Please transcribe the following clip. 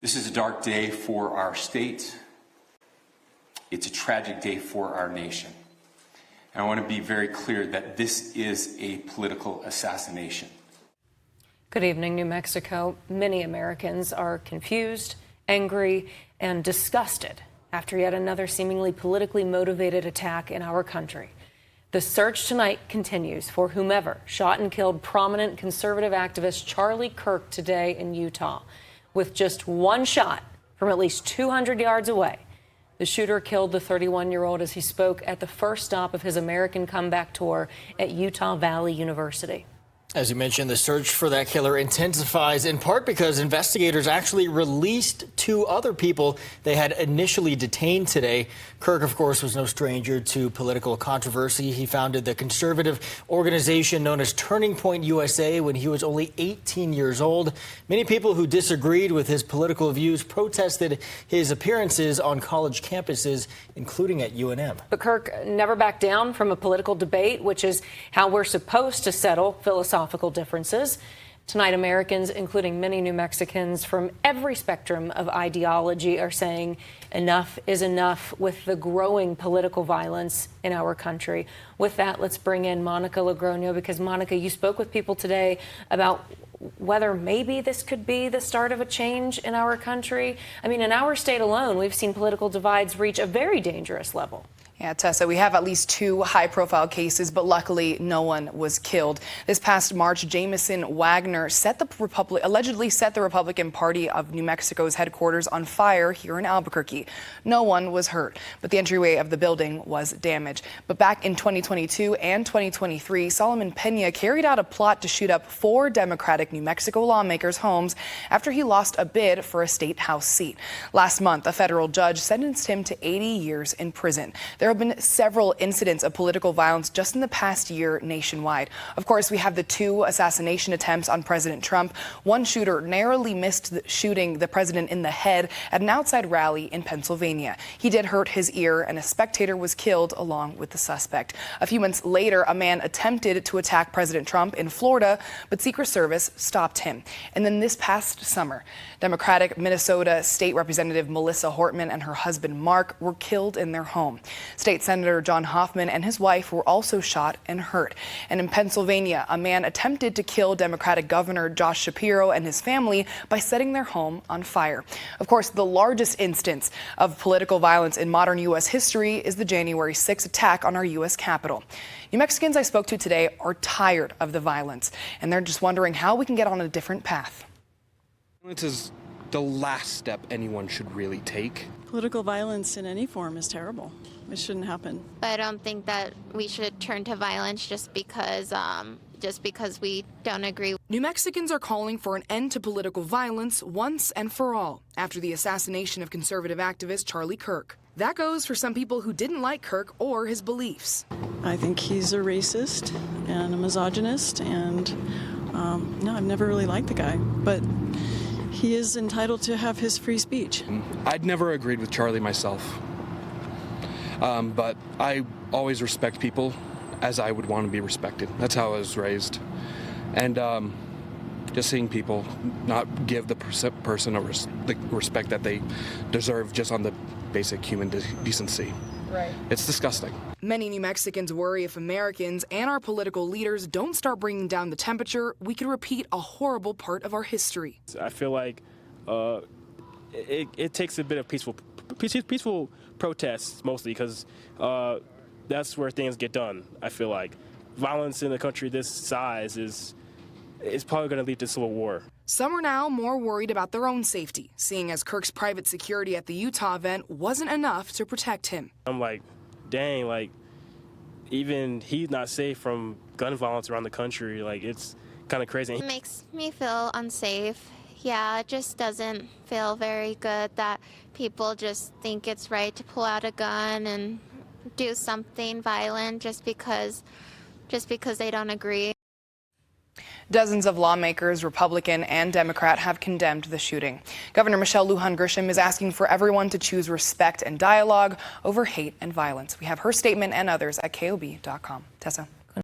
This is a dark day for our state. It's a tragic day for our nation. And I want to be very clear that this is a political assassination. Good evening, New Mexico. Many Americans are confused, angry, and disgusted after yet another seemingly politically motivated attack in our country. The search tonight continues for whomever shot and killed prominent conservative activist Charlie Kirk today in Utah. With just one shot from at least 200 yards away, the shooter killed the 31-year-old as he spoke at the first stop of his American comeback tour at Utah Valley University. As you mentioned, the search for that killer intensifies in part because investigators actually released two other people they had initially detained today. Kirk, of course, was no stranger to political controversy. He founded the conservative organization known as Turning Point USA when he was only 18 years old. Many people who disagreed with his political views protested his appearances on college campuses, including at UNM. But Kirk never backed down from a political debate, which is how we're supposed to settle philosophical differences. Tonight, Americans, including many New Mexicans from every spectrum of ideology, are saying enough is enough with the growing political violence in our country. With that, let's bring in Monica Logroño, because Monica, you spoke with people today about whether maybe this could be the start of a change in our country. I mean, in our state alone, we've seen political divides reach a very dangerous level. Yeah, Tessa, we have at least two high-profile cases, but luckily no one was killed. This past March, Jameson Wagner allegedly set the Republican Party of New Mexico's headquarters on fire here in Albuquerque. No one was hurt, but the entryway of the building was damaged. But back in 2022 and 2023, Solomon Pena carried out a plot to shoot up 4 Democratic New Mexico lawmakers' homes after he lost a bid for a state house seat. Last month, a federal judge sentenced him to 80 years in prison. There have been several incidents of political violence just in the past year nationwide. Of course, we have the 2 assassination attempts on President Trump. One shooter narrowly missed shooting the president in the head at an outside rally in Pennsylvania. He did hurt his ear, and a spectator was killed along with the suspect. A few months later, a man attempted to attack President Trump in Florida, but Secret Service stopped him. And then this past summer, Democratic Minnesota State Representative Melissa Hortman and her husband Mark were killed in their home. State Senator John Hoffman and his wife were also shot and hurt. And in Pennsylvania, a man attempted to kill Democratic Governor Josh Shapiro and his family by setting their home on fire. Of course, the largest instance of political violence in modern U.S. history is the January 6th attack on our U.S. Capitol. New Mexicans I spoke to today are tired of the violence, and they're just wondering how we can get on a different path. Violence is the last step anyone should really take. Political violence in any form is terrible. It shouldn't happen. I don't think that we should turn to violence just because we don't agree. New Mexicans are calling for an end to political violence once and for all after the assassination of conservative activist Charlie Kirk. That goes for some people who didn't like Kirk or his beliefs. I think he's a racist and a misogynist, and no, I've never really liked the guy, but he is entitled to have his free speech. I'd never agreed with Charlie myself, but I always respect people as I would want to be respected. That's how I was raised. And just seeing people not give the person the respect that they deserve just on the basic human decency. Right. It's disgusting. Many New Mexicans worry if Americans and our political leaders don't start bringing down the temperature, we could repeat a horrible part of our history. I feel like it takes a bit of peaceful protests, mostly, because that's where things get done. I feel like violence in a country this size is probably going to lead to civil war. Some are now more worried about their own safety, seeing as Kirk's private security at the Utah event wasn't enough to protect him. I'm like, dang, like, even he's not safe from gun violence around the country. Like, it's kind of crazy. It makes me feel unsafe. Yeah, it just doesn't feel very good that people just think it's right to pull out a gun and do something violent just because they don't agree. Dozens of lawmakers, Republican and Democrat, have condemned the shooting. Governor Michelle Lujan Grisham is asking for everyone to choose respect and dialogue over hate and violence. We have her statement and others at KOB.com. Tessa.